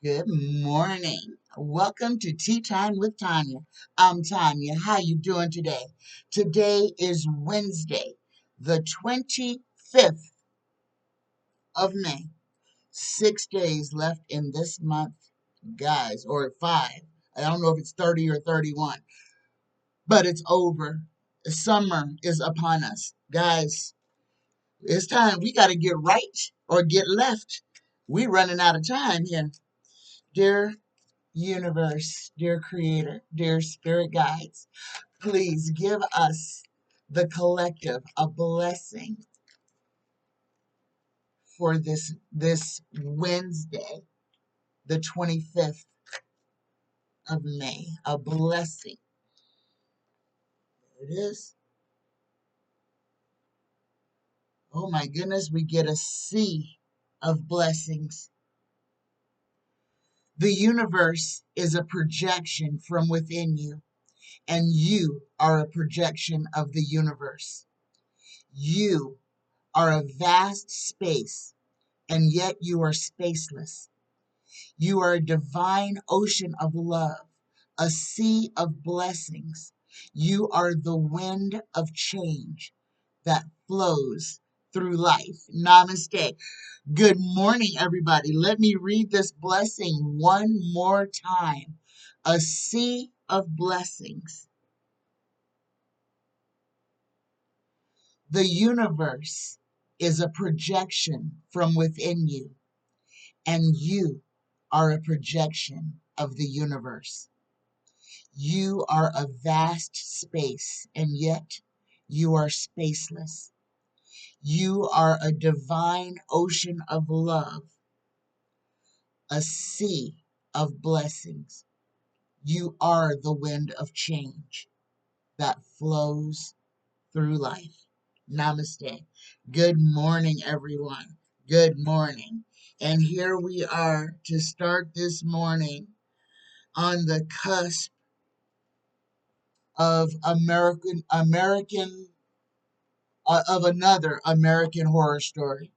Good morning. Welcome to Tea Time with Tanya. I'm Tanya. How you doing today? Today is Wednesday, the 25th of May. 6 days left in this month, guys, or five. I don't know if it's 30 or 31, but it's over. Summer is upon us. Guys, it's time. We got to get right or get left. We running out of time here. Dear universe, dear creator, dear spirit guides, please give us, the collective, a blessing for this Wednesday, the 25th of May. A blessing. There it is. Oh my goodness, we get a sea of blessings. The universe is a projection from within you, and you are a projection of the universe. You are a vast space, and yet you are spaceless. You are a divine ocean of love, a sea of blessings. You are the wind of change that flows through life. Namaste. Good morning, everybody. Let me read this blessing one more time. A sea of blessings. The universe is a projection from within you, and you are a projection of the universe. You are a vast space, and yet you are spaceless. You are a divine ocean of love, a sea of blessings. You are the wind of change that flows through life. Namaste. Good morning, everyone. Good morning. And here we are to start this morning on the cusp of of another American horror story.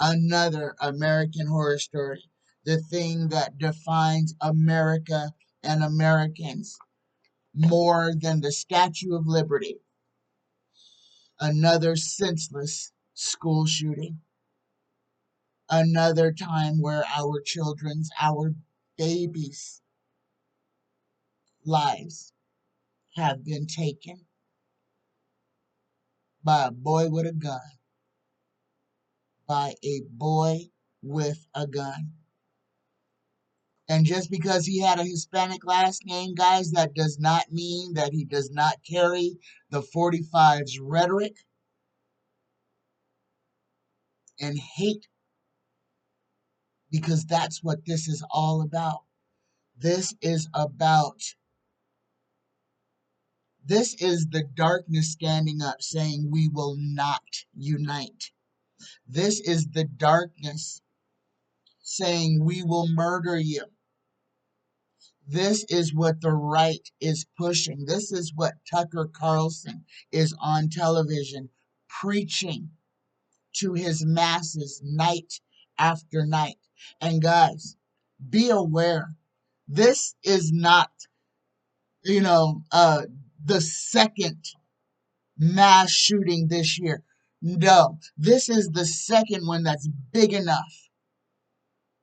Another American horror story. The thing that defines America and Americans more than the Statue of Liberty. Another senseless school shooting. Another time where our babies' lives have been taken by a boy with a gun. By a boy with a gun. And just because he had a Hispanic last name, guys, that does not mean that he does not carry the 45's rhetoric and hate, because that's what this is all about. This is the darkness standing up saying we will not unite. This is the darkness saying we will murder you. This is what the right is pushing. This is what Tucker Carlson is on television preaching to his masses night after night. And guys, be aware. This is not, the second mass shooting this year. No, this is the second one that's big enough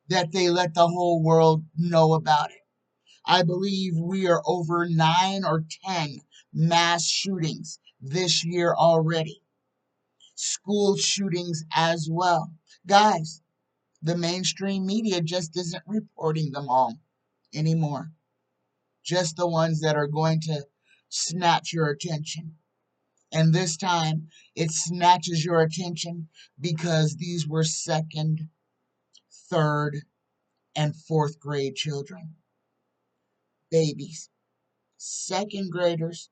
that they let the whole world know about it. I believe we are over 9 or 10 mass shootings this year already. School shootings as well. Guys, the mainstream media just isn't reporting them all anymore. Just the ones that are going to snatch your attention. And this time, it snatches your attention because these were second, third, and fourth grade children. Babies. Second graders,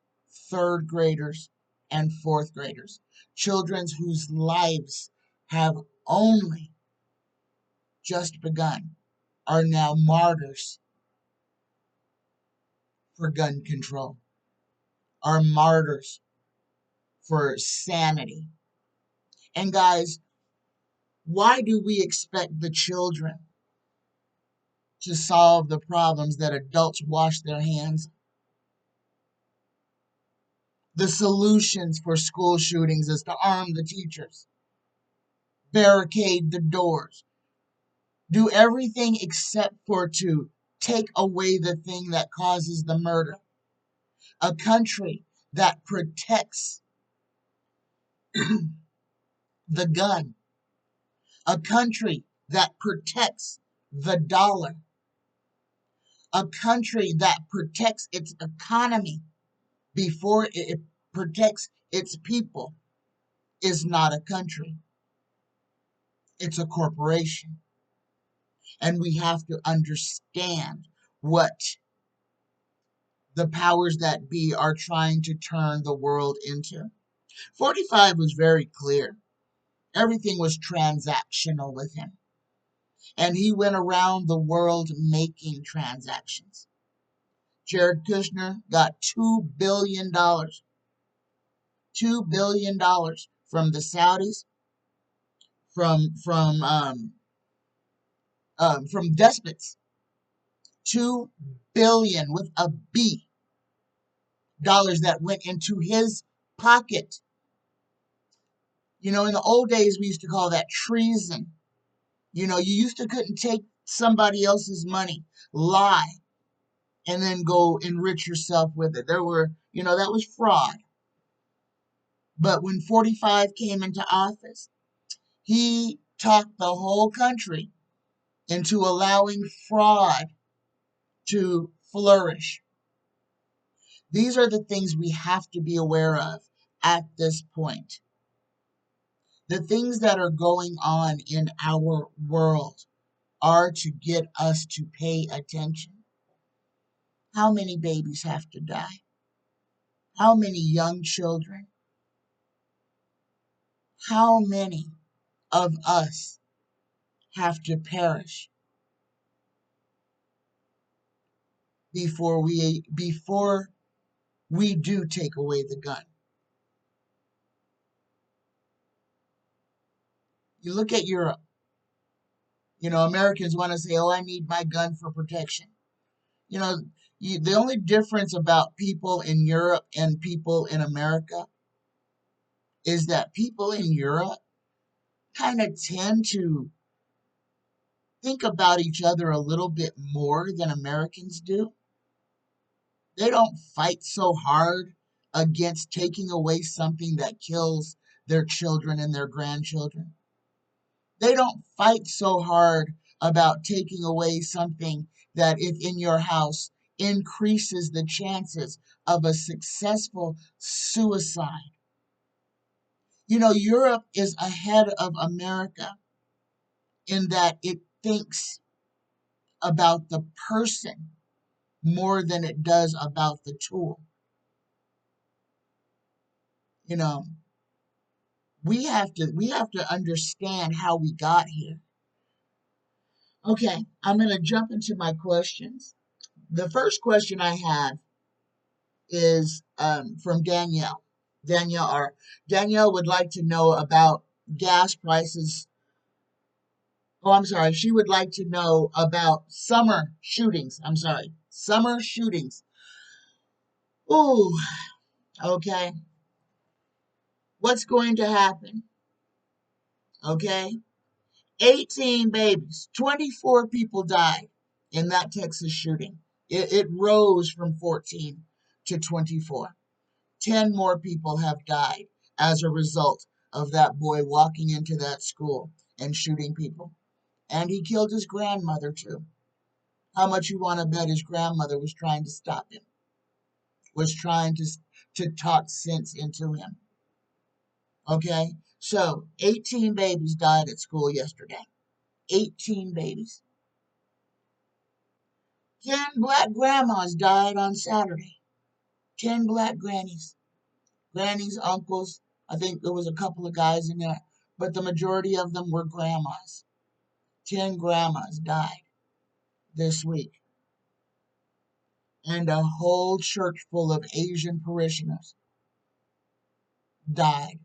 third graders, and fourth graders. Children whose lives have only just begun are now martyrs for gun control, are martyrs for sanity. And guys, why do we expect the children to solve the problems that adults wash their hands of. The solutions for school shootings is to arm the teachers, barricade the doors, do everything except for to take away the thing that causes the murder. A country that protects the gun, a country that protects the dollar, a country that protects its economy before it protects its people is not a country. It's a corporation. And we have to understand what the powers that be are trying to turn the world into. 45 was very clear. Everything was transactional with him. And he went around the world making transactions. Jared Kushner got $2 billion. $2 billion from the Saudis, from despots. 2 billion with a B dollars that went into his pocket. You know, in the old days, we used to call that treason. You know, you used to couldn't take somebody else's money, lie, and then go enrich yourself with it. That was fraud. But when 45 came into office, he talked the whole country into allowing fraud to flourish. These are the things we have to be aware of at this point. The things that are going on in our world are to get us to pay attention. How many babies have to die? How many young children? How many of us have to perish before we do take away the gun? You look at Europe. You know, Americans want to say, "Oh, I need my gun for protection." You know, the only difference about people in Europe and people in America is that people in Europe kind of tend to think about each other a little bit more than Americans do. They don't fight so hard against taking away something that kills their children and their grandchildren. They don't fight so hard about taking away something that, if in your house, increases the chances of a successful suicide. You know, Europe is ahead of America in that it thinks about the person more than it does about the tool. You know, we have to understand how we got here. Okay, I'm going to jump into my questions. The first question I have is from Danielle. Danielle would like to know about gas prices. Oh, I'm sorry. She would like to know about summer shootings. I'm sorry. Summer shootings. Ooh, okay. What's going to happen? Okay. 18 babies, 24 people died in that Texas shooting. It rose from 14 to 24. 10 more people have died as a result of that boy walking into that school and shooting people. And he killed his grandmother too. How much you want to bet his grandmother was trying to stop him, was trying to talk sense into him. Okay? So, 18 babies died at school yesterday. 18 babies. 10 black grandmas died on Saturday. 10 black grannies. Grannies, uncles. I think there was a couple of guys in there, but the majority of them were grandmas. 10 grandmas died this week. And a whole church full of Asian parishioners died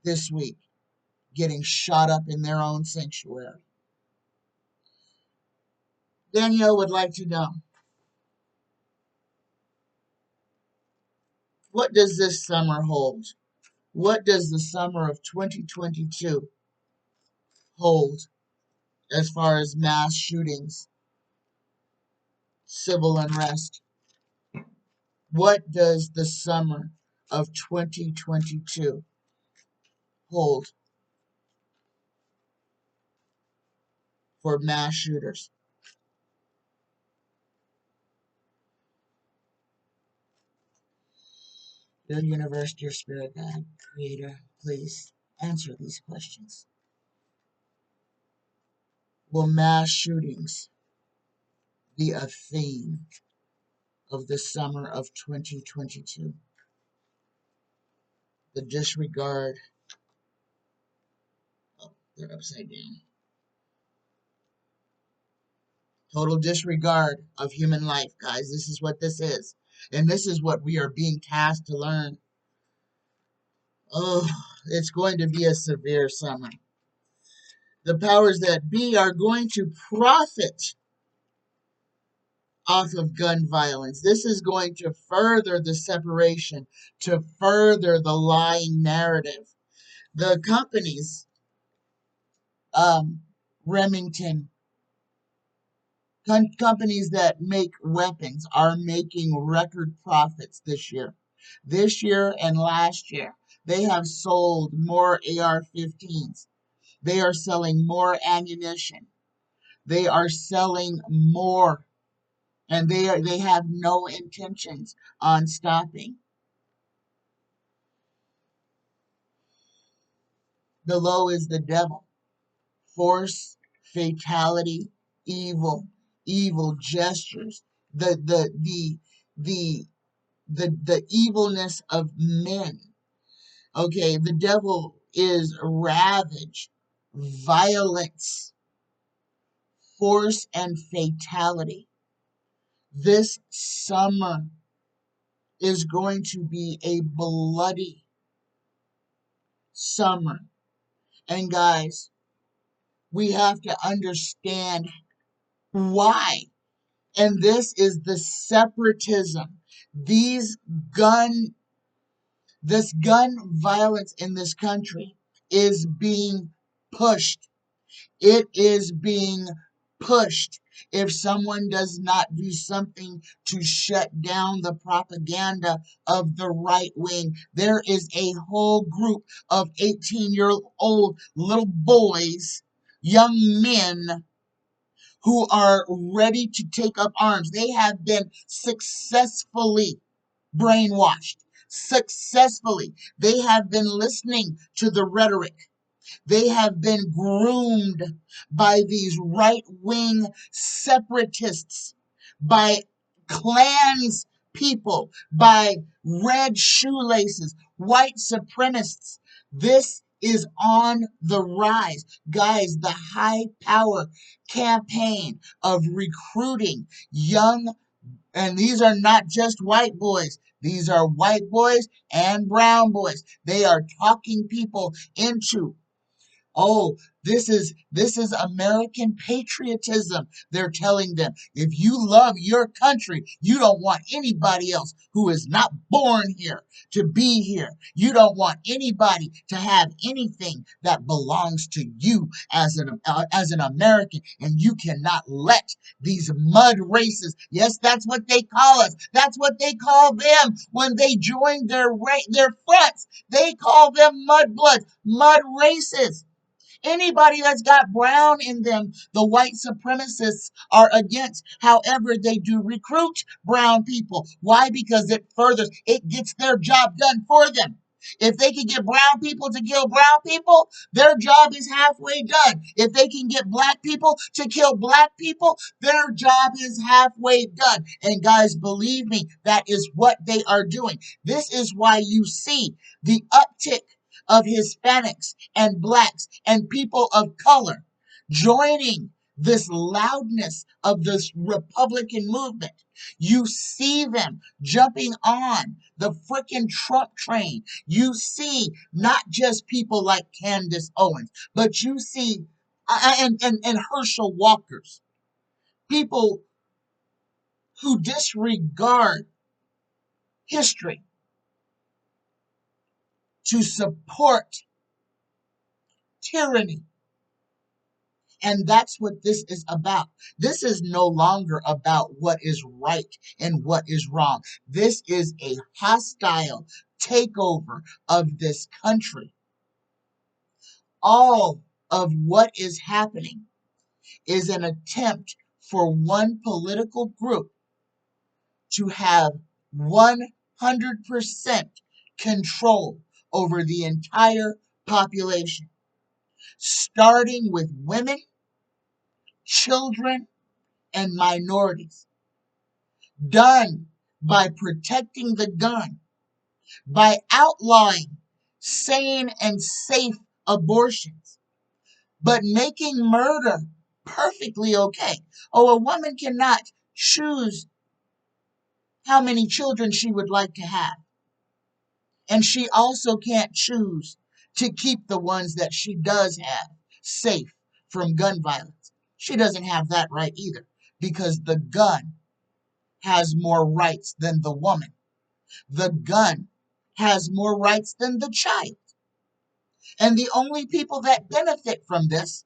this week, getting shot up in their own sanctuary. Danielle would like to know, what does this summer hold? What does the summer of 2022 hold as far as mass shootings, civil unrest? What does the summer of 2022 hold for mass shooters? Dear universe, dear spirit guide, creator, please answer these questions. Will mass shootings be a theme of the summer of 2022? The disregard, oh, they're upside down. Total disregard of human life, guys. This is what this is. And this is what we are being tasked to learn. Oh, it's going to be a severe summer. The powers that be are going to profit off of gun violence. This is going to further the separation, to further the lying narrative. The companies, Remington, companies that make weapons are making record profits this year. This year and last year, they have sold more AR-15s. They are selling more ammunition. They are selling more, and they have no intentions on stopping. Below is the devil. Force, fatality, evil, evil gestures, the the evilness of men. Okay, the devil is ravage, violence, force, and fatality. This summer is going to be a bloody summer. And guys, we have to understand why. And this is the separatism. These gun This gun violence in this country is being pushed. It is being pushed. If someone does not do something to shut down the propaganda of the right wing, there is a whole group of 18-year-old little boys, young men, who are ready to take up arms. They have been successfully brainwashed. Successfully. They have been listening to the rhetoric. They have been groomed by these right wing separatists, by clans people, by red shoelaces, white supremacists. This is on the rise. Guys, the high power campaign of recruiting young, and these are not just white boys. These are white boys and brown boys. They are talking people into, oh, this is American patriotism. They're telling them, if you love your country, you don't want anybody else who is not born here to be here. You don't want anybody to have anything that belongs to you as an American, and you cannot let these mud races. Yes, that's what they call us. That's what they call them when they join their fronts. They call them mudbloods, mud races. Anybody that's got brown in them, the white supremacists are against. However, they do recruit brown people. Why? Because it gets their job done for them. If they can get brown people to kill brown people, their job is halfway done. If they can get black people to kill black people, their job is halfway done. And guys, believe me, that is what they are doing. This is why you see the uptick of Hispanics and blacks and people of color joining this loudness of this Republican movement. You see them jumping on the frickin' Trump train. You see not just people like Candace Owens, but you see and Herschel Walkers. People who disregard history to support tyranny. And that's what this is about. This is no longer about what is right and what is wrong. This is a hostile takeover of this country. All of what is happening is an attempt for one political group to have 100% control over the entire population, starting with women, children, and minorities, done by protecting the gun, by outlawing sane and safe abortions, but making murder perfectly okay. Oh, a woman cannot choose how many children she would like to have. And she also can't choose to keep the ones that she does have safe from gun violence. She doesn't have that right either, because the gun has more rights than the woman. The gun has more rights than the child. And the only people that benefit from this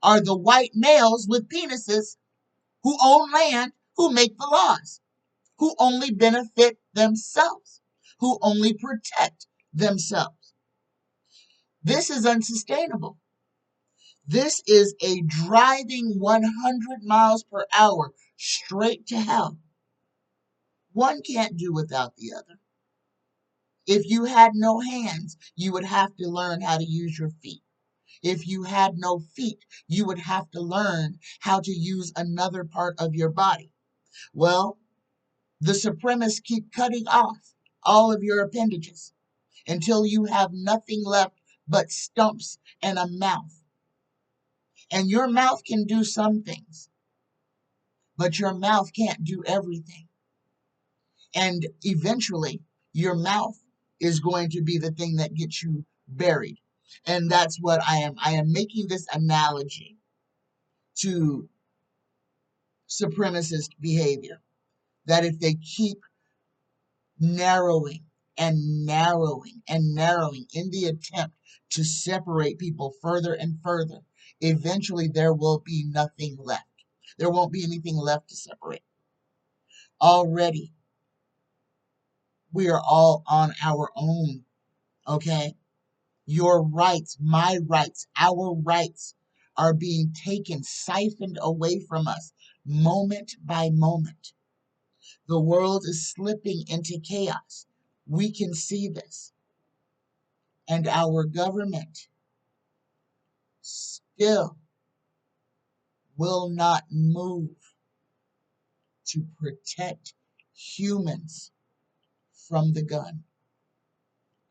are the white males with penises who own land, who make the laws, who only benefit themselves, who only protect themselves. This is unsustainable. This is a driving 100 miles per hour straight to hell. One can't do without the other. If you had no hands, you would have to learn how to use your feet. If you had no feet, you would have to learn how to use another part of your body. Well, the supremacists keep cutting off all of your appendages until you have nothing left but stumps and a mouth. And your mouth can do some things, but your mouth can't do everything. And eventually, your mouth is going to be the thing that gets you buried. And that's what I am. I am making this analogy to supremacist behavior. That if they keep narrowing and narrowing and narrowing in the attempt to separate people further and further, eventually there will be nothing left. There won't be anything left to separate. Already, we are all on our own, okay? Your rights, my rights, our rights are being taken, siphoned away from us moment by moment. The world is slipping into chaos. We can see this. And our government still will not move to protect humans from the gun.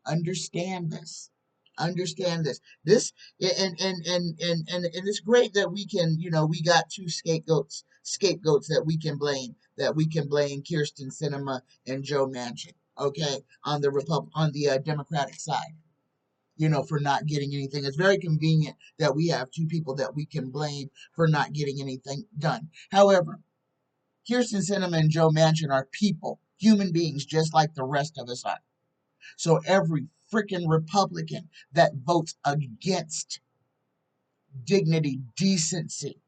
Understand this. Understand this. This and it's great that we can, we got two scapegoats that we can blame. That we can blame Kirsten Sinema and Joe Manchin, okay, on the Democratic side, for not getting anything. It's very convenient that we have two people that we can blame for not getting anything done. However, Kirsten Sinema and Joe Manchin are people, human beings, just like the rest of us are. So every freaking Republican that votes against dignity, decency,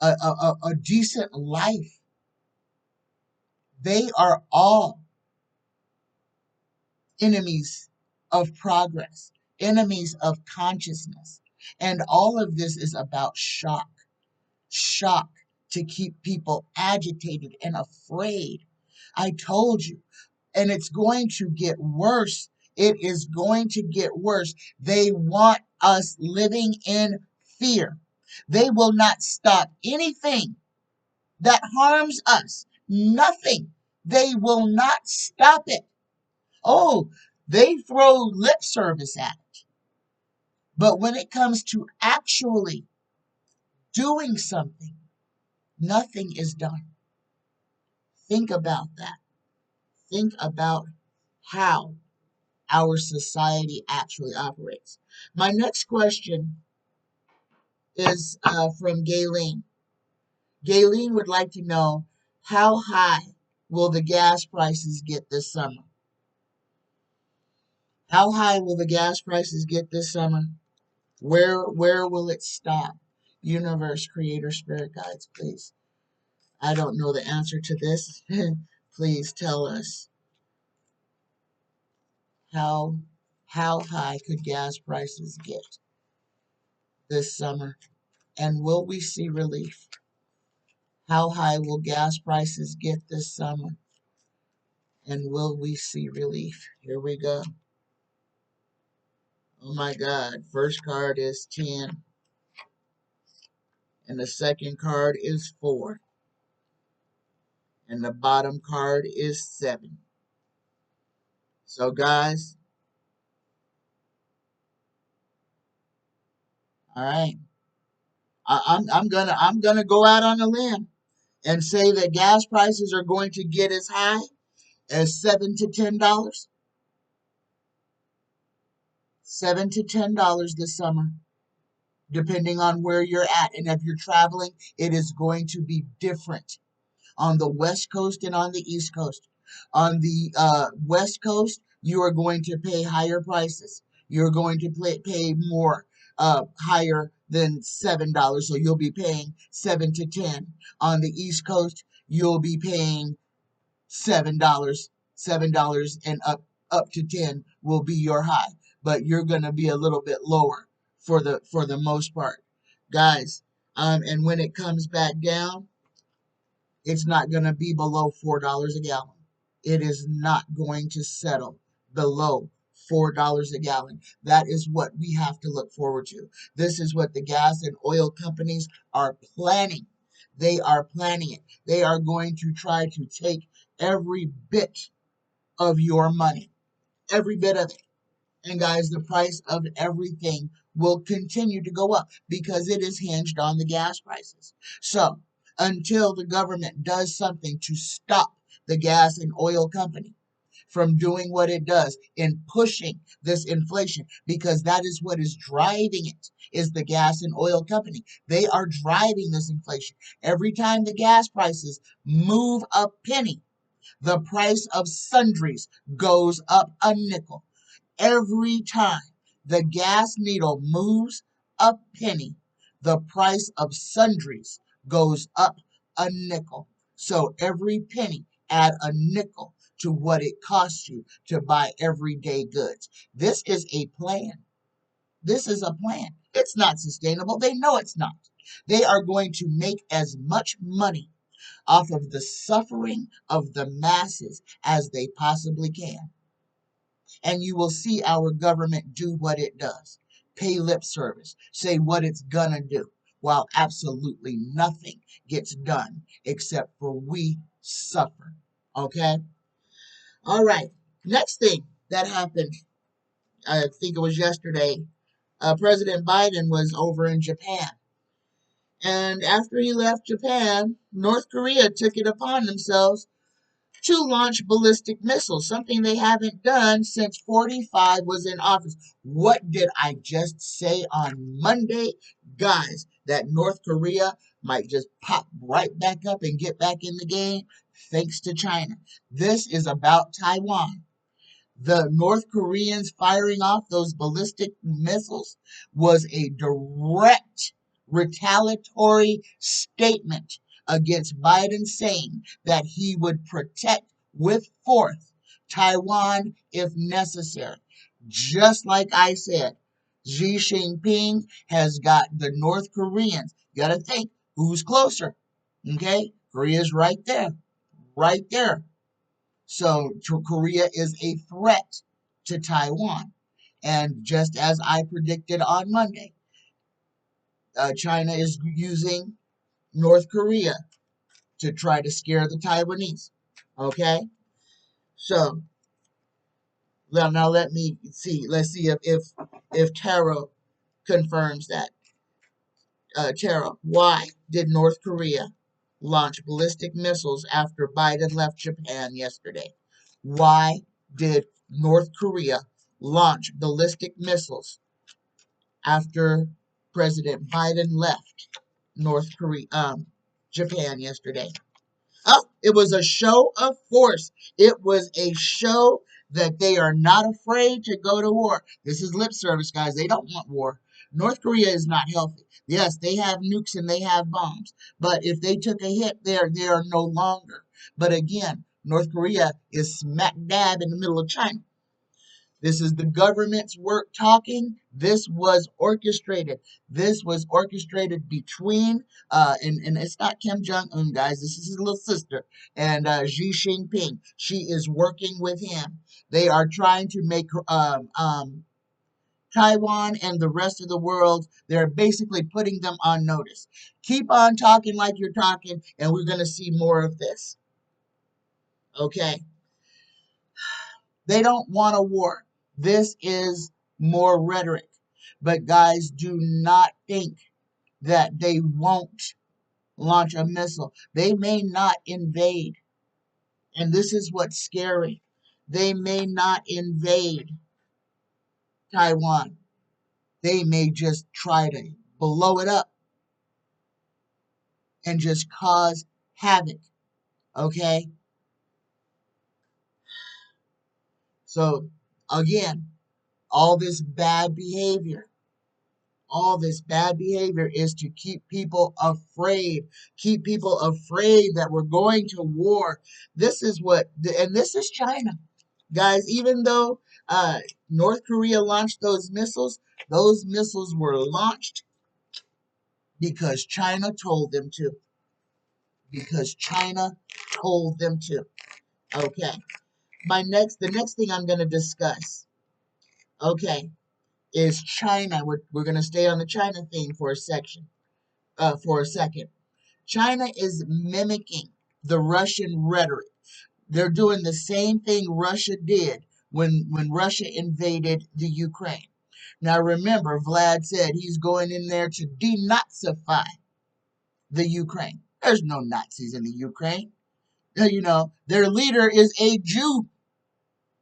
a decent life, they are all enemies of progress, enemies of consciousness. And all of this is about shock to keep people agitated and afraid. I told you. And it's going to get worse. It is going to get worse. They want us living in fear. They will not stop anything that harms us. Nothing. They will not stop it. Oh, they throw lip service at it. But when it comes to actually doing something, nothing is done. Think about that. Think about how our society actually operates. My next question is from Gailene. Gailene would like to know, how high will the gas prices get this summer? How high will the gas prices get this summer? Where will it stop? Universe, creator, spirit guides, please. I don't know the answer to this. Please tell us, how how high could gas prices get this summer? And will we see relief? How high will gas prices get this summer? And will we see relief? Here we go. Oh my God. First card is 10. And the second card is 4. And the bottom card is 7. So guys, all right. I'm gonna go out on a limb and say that gas prices are going to get as high as $7 to $10. $7 to $10 this summer, depending on where you're at. And if you're traveling, it is going to be different on the West Coast and on the East Coast. On the West Coast, you are going to pay higher prices. You're going to pay more, higher than $7. So you'll be paying 7 to 10. On the East Coast, you'll be paying $7. $7 and up to 10 will be your high, but you're going to be a little bit lower for the most part, guys. And when it comes back down, it's not going to be below $4 a gallon. It is not going to settle below $4 a gallon. That is what we have to look forward to. This is what the gas and oil companies are planning. They are planning it. They are going to try to take every bit of your money, every bit of it. And guys, the price of everything will continue to go up because it is hinged on the gas prices. So, until the government does something to stop the gas and oil company from doing what it does in pushing this inflation, because that is what is driving it, is the gas and oil company. They are driving this inflation. Every time the gas prices move a penny, the price of sundries goes up a nickel. Every time the gas needle moves a penny, the price of sundries goes up a nickel. So every penny, add a nickel to what it costs you to buy everyday goods. This is a plan. This is a plan. It's not sustainable. They know it's not. They are going to make as much money off of the suffering of the masses as they possibly can. And you will see our government do what it does, pay lip service, say what it's gonna do, while absolutely nothing gets done except for we suffer. Okay? All right. Next thing that happened, I think it was yesterday, President Biden was over in Japan. And after he left Japan, North Korea took it upon themselves to launch ballistic missiles, something they haven't done since 45 was in office. What did I just say on Monday? Guys, that North Korea might just pop right back up and get back in the game thanks to China. This is about Taiwan. The North Koreans firing off those ballistic missiles was a direct retaliatory statement against Biden, saying that he would protect with force Taiwan if necessary. Just like I said, Xi Jinping has got the North Koreans. You got to think, who's closer? Okay? Korea's right there. Right there. So Korea is a threat to Taiwan. And just as I predicted on Monday, China is using North Korea to try to scare the Taiwanese. Okay? So now let me see. Let's see if Tarot confirms that. Tarot, why did North Korea launch ballistic missiles after Biden left Japan yesterday? Why did North Korea launch ballistic missiles after President Biden left North Korea? Japan yesterday. Oh, it was a show of force. It was a show that they are not afraid to go to war. This is lip service, guys. They don't want war. North Korea is not healthy. Yes, they have nukes and they have bombs. But if they took a hit there, they are no longer. But again, North Korea is smack dab in the middle of China. This is the government's work talking. This was orchestrated. This was orchestrated between, and it's not Kim Jong-un, guys. This is his little sister, and Xi Jinping. She is working with him. They are trying to make Taiwan and the rest of the world, they're basically putting them on notice. Keep on talking like you're talking, and we're going to see more of this. Okay? They don't want a war. This is more rhetoric. But guys, do not think that they won't launch a missile. They may not invade. And this is what's scary. They may not invade Taiwan. They may just try to blow it up and just cause havoc. Okay? So, again, all this bad behavior. All this bad behavior is to keep people afraid that we're going to war. This is and this is China. Guys, even though North Korea launched those missiles were launched because China told them to. Because China told them to. Okay. The next thing I'm going to discuss, okay, is China. We're going to stay on the China theme for a second. China is mimicking the Russian rhetoric. They're doing the same thing Russia did when Russia invaded the Ukraine. Now remember, Vlad said he's going in there to denazify the Ukraine. There's no Nazis in the Ukraine. Their leader is a Jew.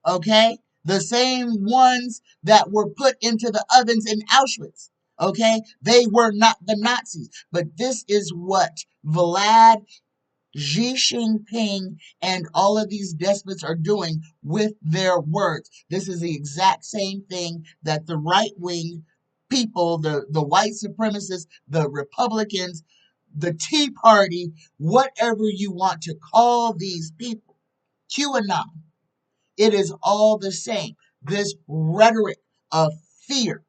Okay? The same ones that were put into the ovens in Auschwitz. Okay? They were not the Nazis. But this is what Vlad, Xi Jinping, and all of these despots are doing with their words. This is the exact same thing that the right wing people, the white supremacists, the Republicans, the Tea Party, whatever you want to call these people, QAnon, it is all the same. This rhetoric of fear,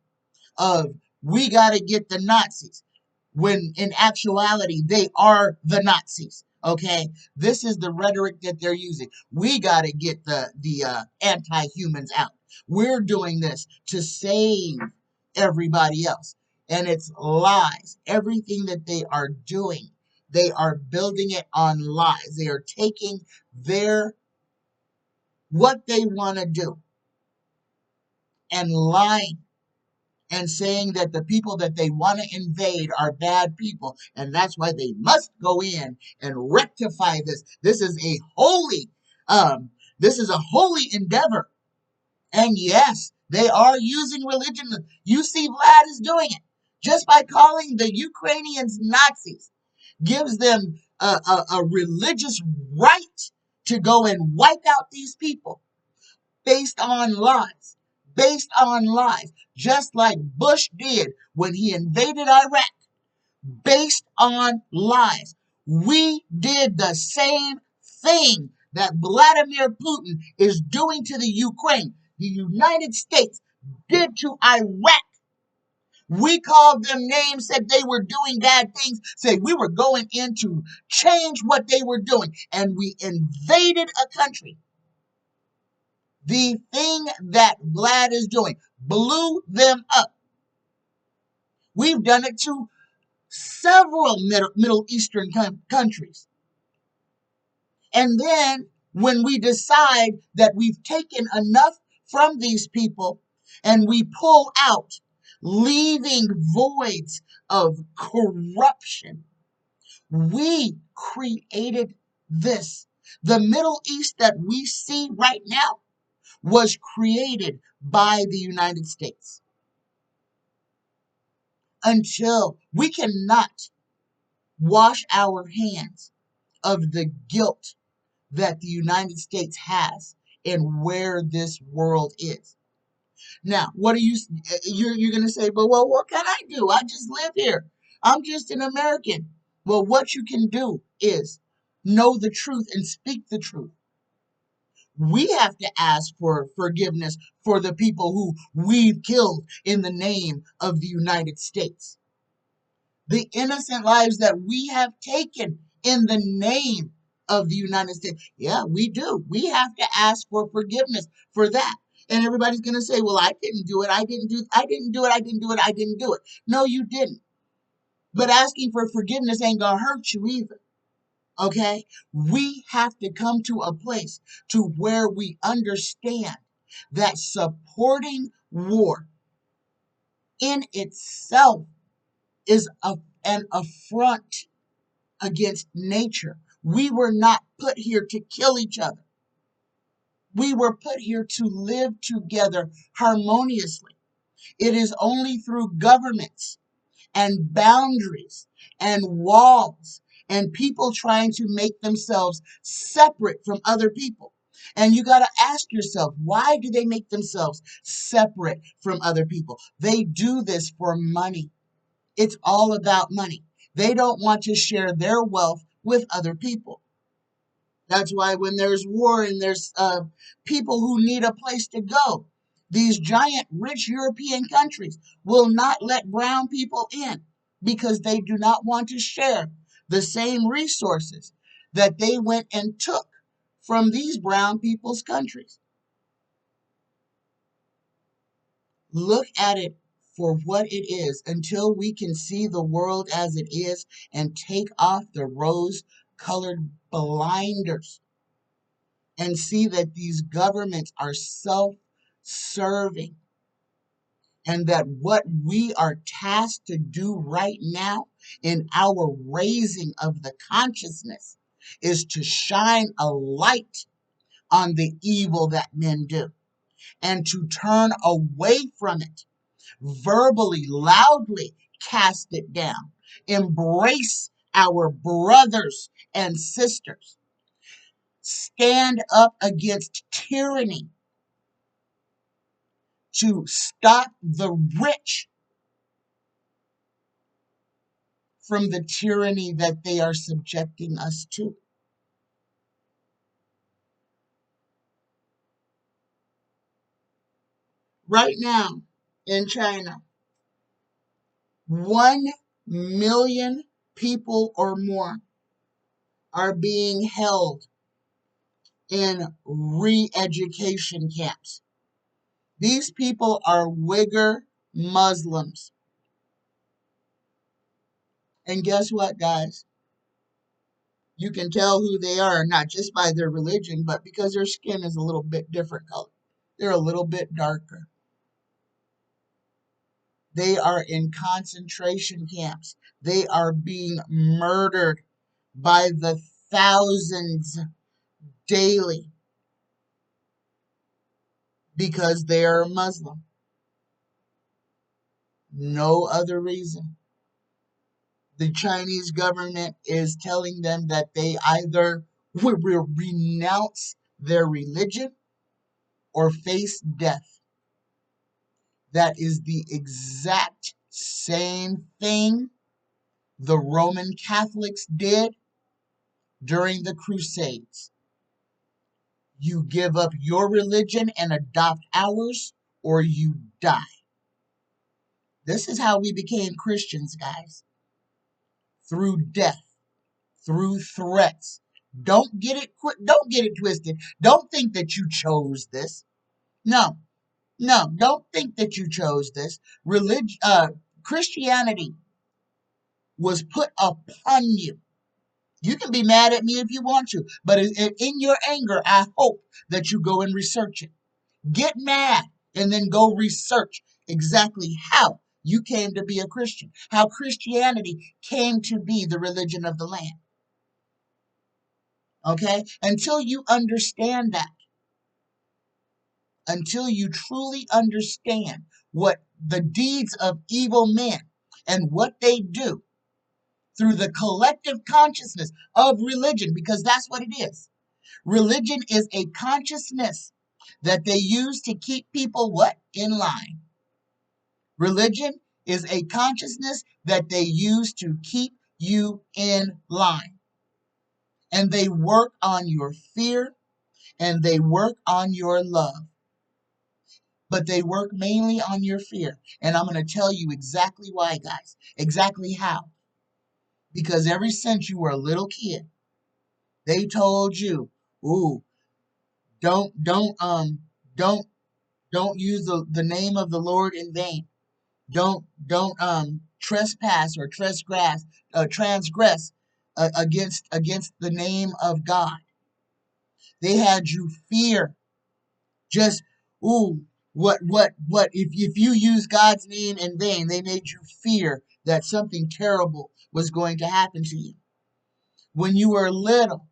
of we got to get the Nazis, when in actuality they are the Nazis. Okay, this is the rhetoric that they're using. We got to get the anti-humans out. We're doing this to save everybody else, and it's lies. Everything that they are doing, they are building it on lies. They are taking what they want to do and lying and saying that the people that they want to invade are bad people, and that's why they must go in and rectify this. Um, this is a holy endeavor, and yes, they are using religion. You see, Vlad is doing it just by calling the Ukrainians Nazis, gives them a religious right to go and wipe out these people based on lies, just like Bush did when he invaded Iraq, based on lies. We did the same thing that Vladimir Putin is doing to the Ukraine. The United States did to Iraq. We called them names, said they were doing bad things, said we were going in to change what they were doing, and we invaded a country. The thing that Vlad is doing blew them up. We've done it to several Middle Eastern countries. And then when we decide that we've taken enough from these people and we pull out, leaving voids of corruption, we created this. The Middle East that we see right now was created by the United States. Until we cannot wash our hands of the guilt that the United States has and where this world is. Now, what are you're going to say, but well, what can I do? I just live here. I'm just an American. Well, what you can do is know the truth and speak the truth. We have to ask for forgiveness for the people who we've killed in the name of the United States. The innocent lives that we have taken in the name of the United States. Yeah, we do. We have to ask for forgiveness for that. And everybody's going to say, well, I didn't do it. I didn't do it. I didn't do it. No, you didn't. But asking for forgiveness ain't going to hurt you either. Okay? We have to come to a place to where we understand that supporting war in itself is an affront against nature. We were not put here to kill each other. We were put here to live together harmoniously. It is only through governments and boundaries and walls and people trying to make themselves separate from other people. And you got to ask yourself, why do they make themselves separate from other people? They do this for money. It's all about money. They don't want to share their wealth with other people. That's why when there's war and there's people who need a place to go, these giant rich European countries will not let brown people in because they do not want to share the same resources that they went and took from these brown people's countries. Look at it for what it is until we can see the world as it is and take off the rose-colored blinders and see that these governments are self-serving and that what we are tasked to do right now in our raising of the consciousness is to shine a light on the evil that men do and to turn away from it, verbally, loudly cast it down, embrace our brothers and sisters, stand up against tyranny to stop the rich from the tyranny that they are subjecting us to. Right now in China, 1 million people or more are being held in re-education camps. These people are Uyghur Muslims. And guess what, guys? You can tell who they are, not just by their religion, but because their skin is a little bit different color. They're a little bit darker. They are in concentration camps. They are being murdered by the thousands daily because they are Muslim. No other reason. The Chinese government is telling them that they either will renounce their religion or face death. That is the exact same thing the Roman Catholics did during the Crusades. You give up your religion and adopt ours, or you die. This is how we became Christians, guys. Through death, through threats. Don't get it twisted. Don't think that you chose this. No, no, don't think that you chose this. Christianity was put upon you. You can be mad at me if you want to, but in your anger, I hope that you go and research it. Get mad and then go research exactly how you came to be a Christian, how Christianity came to be the religion of the land. Okay? Until you understand that, until you truly understand what the deeds of evil men and what they do through the collective consciousness of religion, because that's what it is. Religion is a consciousness that they use to keep people what? In line. Religion is a consciousness that they use to keep you in line. And they work on your fear and they work on your love. But they work mainly on your fear. And I'm going to tell you exactly why, guys. Exactly how. Because ever since you were a little kid, they told you, ooh, don't don't um don't don't use the name of the Lord in vain. Don't trespass or transgress against the name of God. They had you fear just ooh what if you use God's name in vain, they made you fear that something terrible was going to happen to you. When you were little,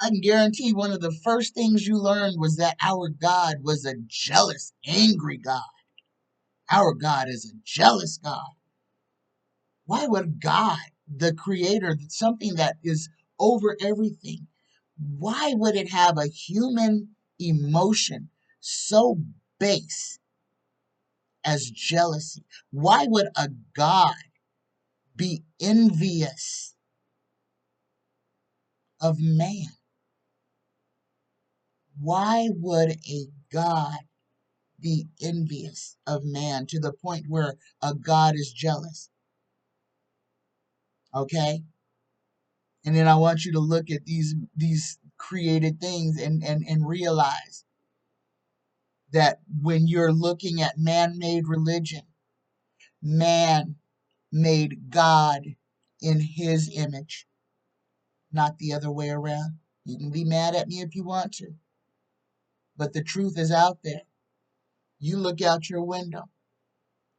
I can guarantee one of the first things you learned was that our God was a jealous, angry God. Our God is a jealous God. Why would God, the creator, something that is over everything, why would it have a human emotion so base as jealousy? Why would a God be envious of man? Why would a God be envious of man to the point where a God is jealous? Okay? And then I want you to look at these created things and realize that when you're looking at man-made religion, man made God in his image, not the other way around. You can be mad at me if you want to, but the truth is out there. You look out your window.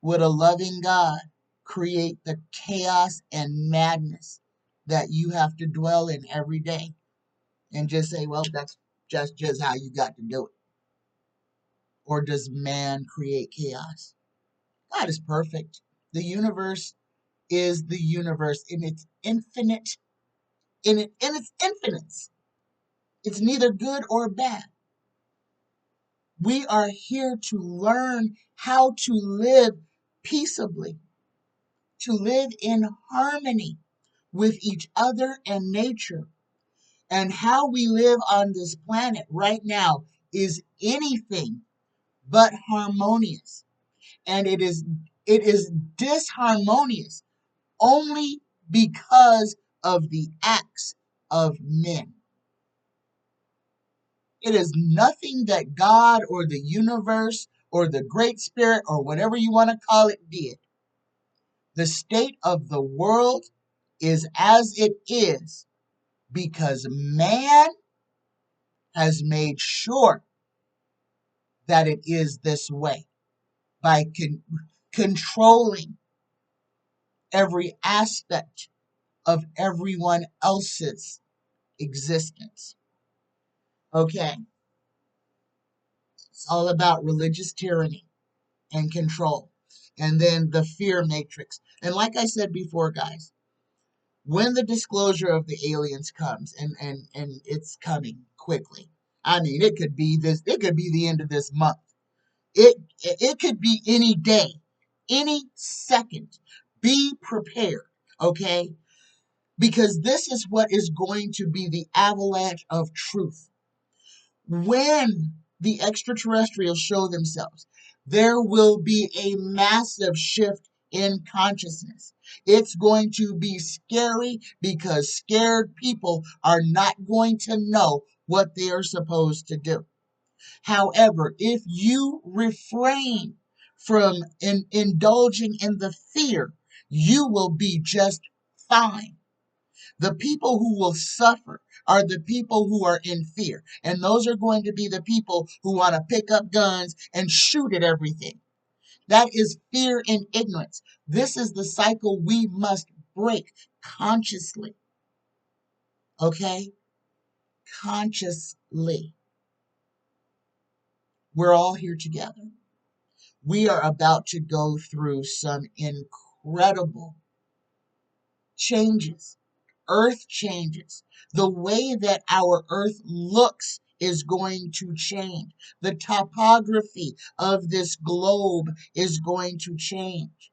Would a loving God create the chaos and madness that you have to dwell in every day and just say, well, that's just how you got to do it? Or does man create chaos? God is perfect. The universe is the universe in its infinite, in its infinite. It's neither good or bad. We are here to learn how to live peaceably, to live in harmony with each other and nature. And how we live on this planet right now is anything but harmonious. And it is disharmonious only because of the acts of men. It is nothing that God or the universe or the Great Spirit or whatever you want to call it did. The state of the world is as it is because man has made sure that it is this way by controlling every aspect of everyone else's existence. Okay, it's all about religious tyranny and control. And then the fear matrix. And like I said before, guys, when the disclosure of the aliens comes, and it's coming quickly. I mean, it could be the end of this month. It could be any day, any second. Be prepared, okay? Because this is what is going to be the avalanche of truth. When the extraterrestrials show themselves, there will be a massive shift in consciousness. It's going to be scary because scared people are not going to know what they are supposed to do. However, if you refrain from indulging in the fear, you will be just fine. The people who will suffer are the people who are in fear. And those are going to be the people who want to pick up guns and shoot at everything. That is fear and ignorance. This is the cycle we must break consciously. Okay? Consciously. We're all here together. We are about to go through some incredible changes. Earth changes. The way that our earth looks is going to change. The topography of this globe is going to change.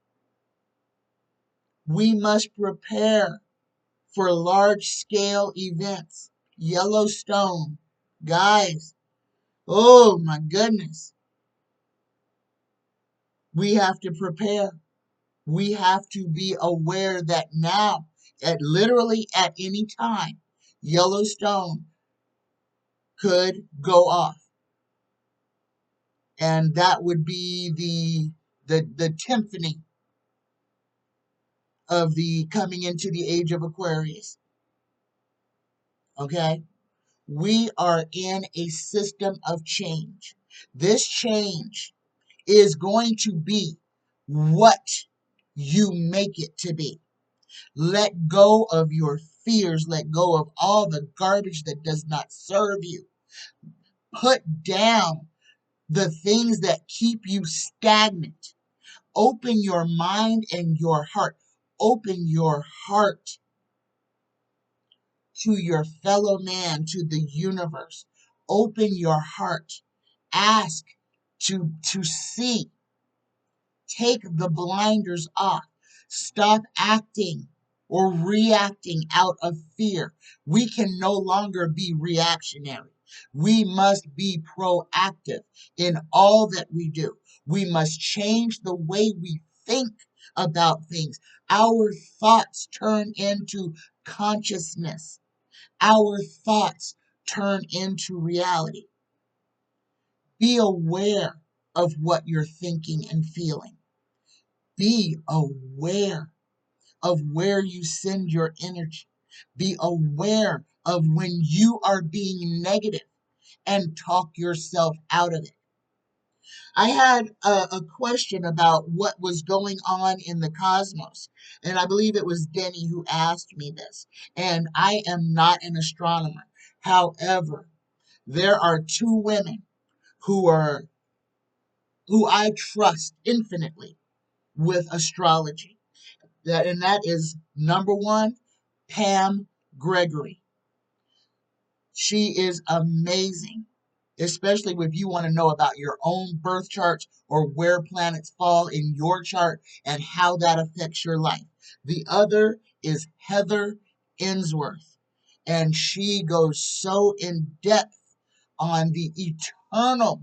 We must prepare for large scale events. Yellowstone, guys, oh my goodness, we have to prepare. We have to be aware that now, at literally at any time, Yellowstone could go off. And that would be the timpani of the coming into the age of Aquarius. Okay? We are in a system of change. This change is going to be what you make it to be. Let go of your fears. Let go of all the garbage that does not serve you. Put down the things that keep you stagnant. Open your mind and your heart. Open your heart to your fellow man, to the universe. Open your heart. Ask to see. Take the blinders off. Stop acting or reacting out of fear. We can no longer be reactionary. We must be proactive in all that we do. We must change the way we think about things. Our thoughts turn into consciousness. Our thoughts turn into reality. Be aware of what you're thinking and feeling. Be aware of where you send your energy. Be aware of when you are being negative and talk yourself out of it. I had a question about what was going on in the cosmos, and I believe it was Denny who asked me this. And I am not an astronomer. However, there are two women who are who I trust infinitely with astrology. That is number one, Pam Gregory. She is amazing, especially if you want to know about your own birth charts or where planets fall in your chart and how that affects your life. The other is Heather Insworth, and she goes so in depth on the eternal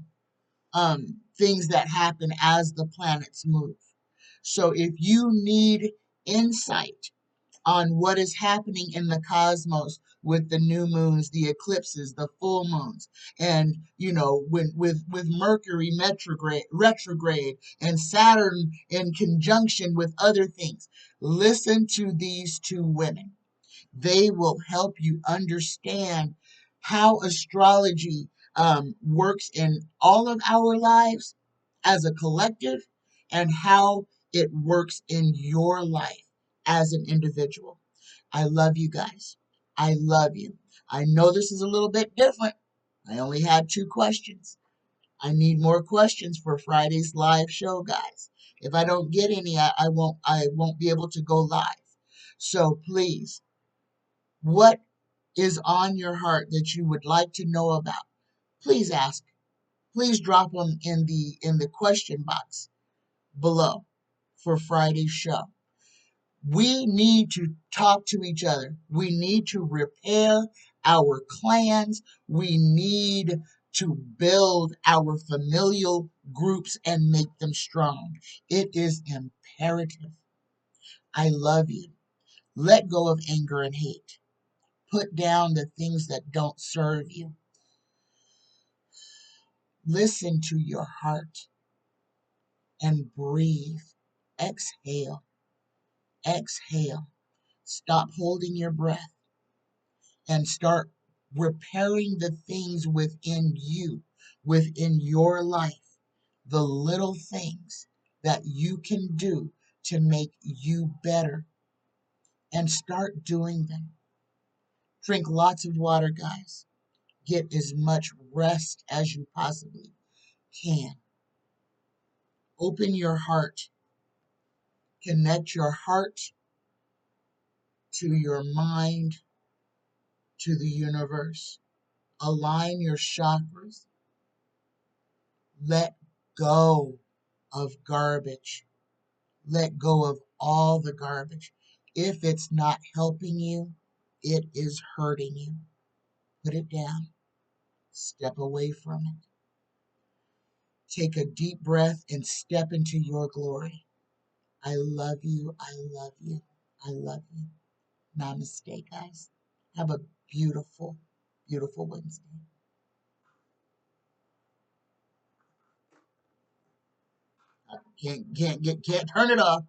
things that happen as the planets move. So if you need insight on what is happening in the cosmos with the new moons, the eclipses, the full moons, and when with Mercury retrograde and Saturn in conjunction with other things, listen to these two women. They will help you understand how astrology works in all of our lives as a collective and how it works in your life as an individual. I love you guys. I love you. I know this is a little bit different. I only had 2 questions. I need more questions for Friday's live show, guys. If I don't get any, I won't be able to go live. So please, what is on your heart that you would like to know about? Please ask. Please drop them in the question box below for Friday's show. We need to talk to each other. We need to repair our clans. We need to build our familial groups and make them strong. It is imperative. I love you. Let go of anger and hate. Put down the things that don't serve you. Listen to your heart and breathe. Exhale. Exhale. Stop holding your breath and start repairing the things within you, within your life, the little things that you can do to make you better, and start doing them. Drink lots of water, guys. Get as much rest as you possibly can. Open your heart. Connect your heart to your mind, to the universe. Align your chakras. Let go of garbage. Let go of all the garbage. If it's not helping you, it is hurting you. Put it down. Step away from it. Take a deep breath and step into your glory. I love you. I love you. I love you. Namaste, guys. Have a beautiful, beautiful Wednesday. Can't turn it off.